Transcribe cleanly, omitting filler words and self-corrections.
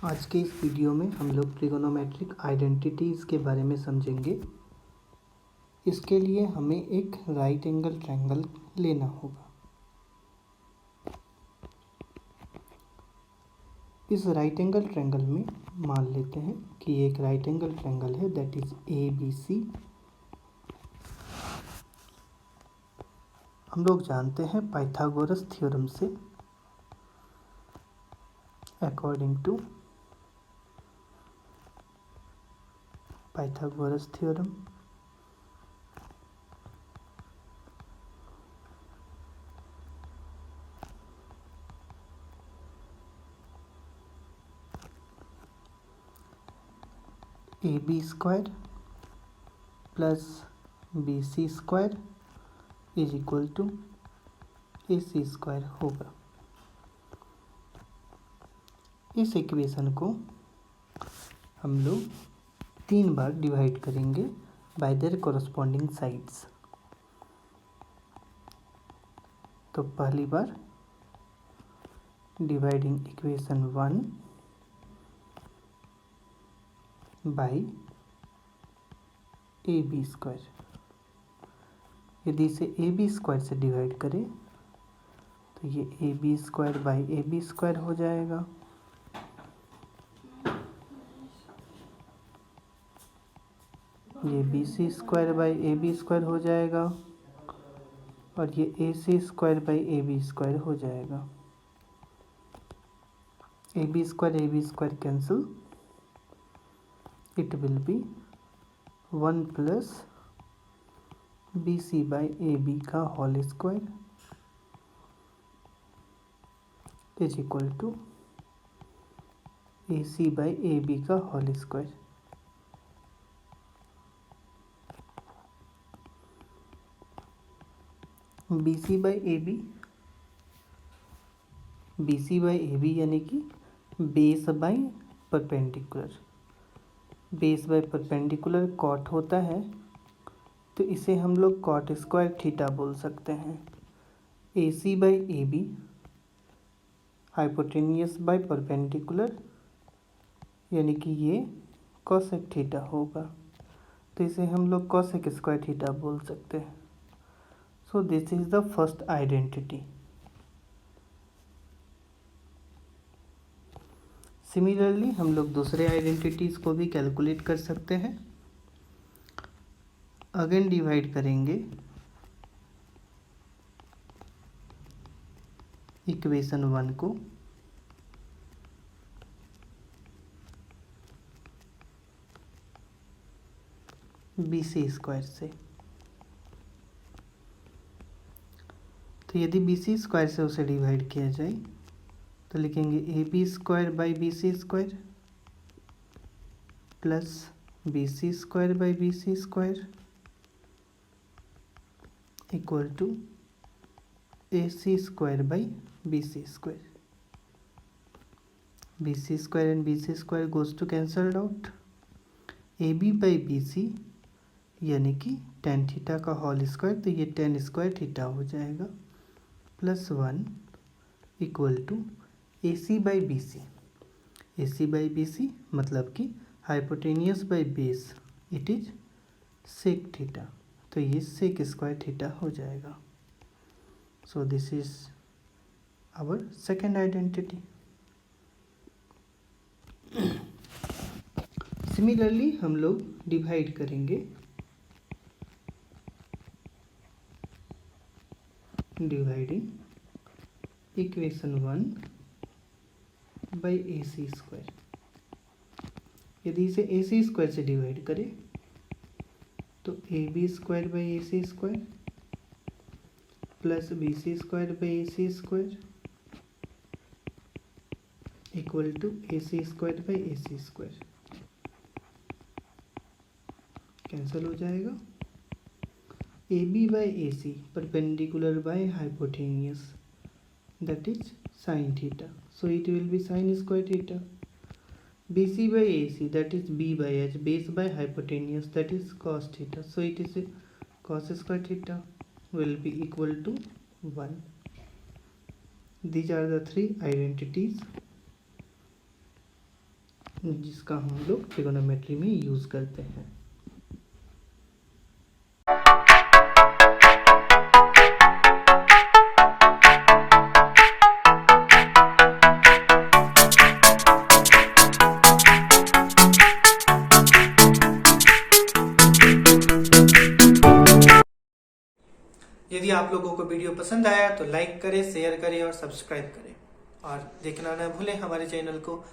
आज के इस वीडियो में हम लोग ट्रिगोनोमेट्रिक आइडेंटिटीज़ के बारे में समझेंगे। इसके लिए हमें एक राइट एंगल ट्रायंगल लेना होगा। इस राइट एंगल ट्रायंगल में मान लेते हैं कि एक राइट एंगल ट्रायंगल है, दैट इज ABC। हम लोग जानते हैं पाइथागोरस थ्योरम से, according to Pythagoras theorem AB square plus BC square is equal to AC square होगा। इस इक्वेशन को हम लोग 3 बार डिवाइड करेंगे बाय देयर कॉरस्पॉन्डिंग साइड्स। तो पहली बार dividing equation 1 by AB square. यदि इसे AB स्क्वायर से डिवाइड करें तो ये AB square by AB square हो जाएगा। ये BC square by AB square हो जाएगा और ये AC square by AB square हो जाएगा। AB square cancel, it will be 1 plus BC by AB का whole square is equal to AC by AB का whole square. BC by AB यानी कि base by perpendicular. Base by perpendicular cot होता है, तो इसे हम लोग कॉट स्क्वायर थीटा बोल सकते हैं। AC by AB hypotenuse by perpendicular यानी कि ये कॉसेक थीटा होगा, तो इसे हम लोग कॉसेक स्क्वायर थीटा बोल सकते हैं। So this is the first identity. Similarly हम लोग दूसरे आइडेंटिटीज को भी कैलकुलेट कर सकते हैं। अगेन डिवाइड करेंगे इक्वेशन 1 को BC स्क्वायर से। तो यदि BC स्क्वायर से उसे डिवाइड किया जाए तो लिखेंगे AB square by BC square plus BC square by BC square equal to AC square by BC square. BC square and BC square goes to cancelled out. AB by BC यानी कि tan theta का whole square, तो ये tan square theta हो जाएगा plus 1 equal to AC by BC। AC by BC मतलब कि hypotenuse by base, it is sec theta, तो ये सेक स्क्वायर थीटा हो जाएगा। So this is our second identity. Similarly हम लोग डिवाइड करेंगे dividing equation 1 by AC square. यदि इसे AC स्क्वायर से डिवाइड करें तो AB square by AC square plus BC square by AC square equal to AC square by AC square cancel हो जाएगा। AB by AC perpendicular by hypotenuse, that is sin theta, so it will be sin square theta. BC by AC, that is B by H, base by hypotenuse, that is cos theta, so it is a cos square theta will be equal to 1. These are the 3 identities जिसका हम लोग trigonometry में use करते हैं। यदि आप लोगों को वीडियो पसंद आया तो लाइक करें, शेयर करें और सब्सक्राइब करें, और देखना न भूलें हमारे चैनल को।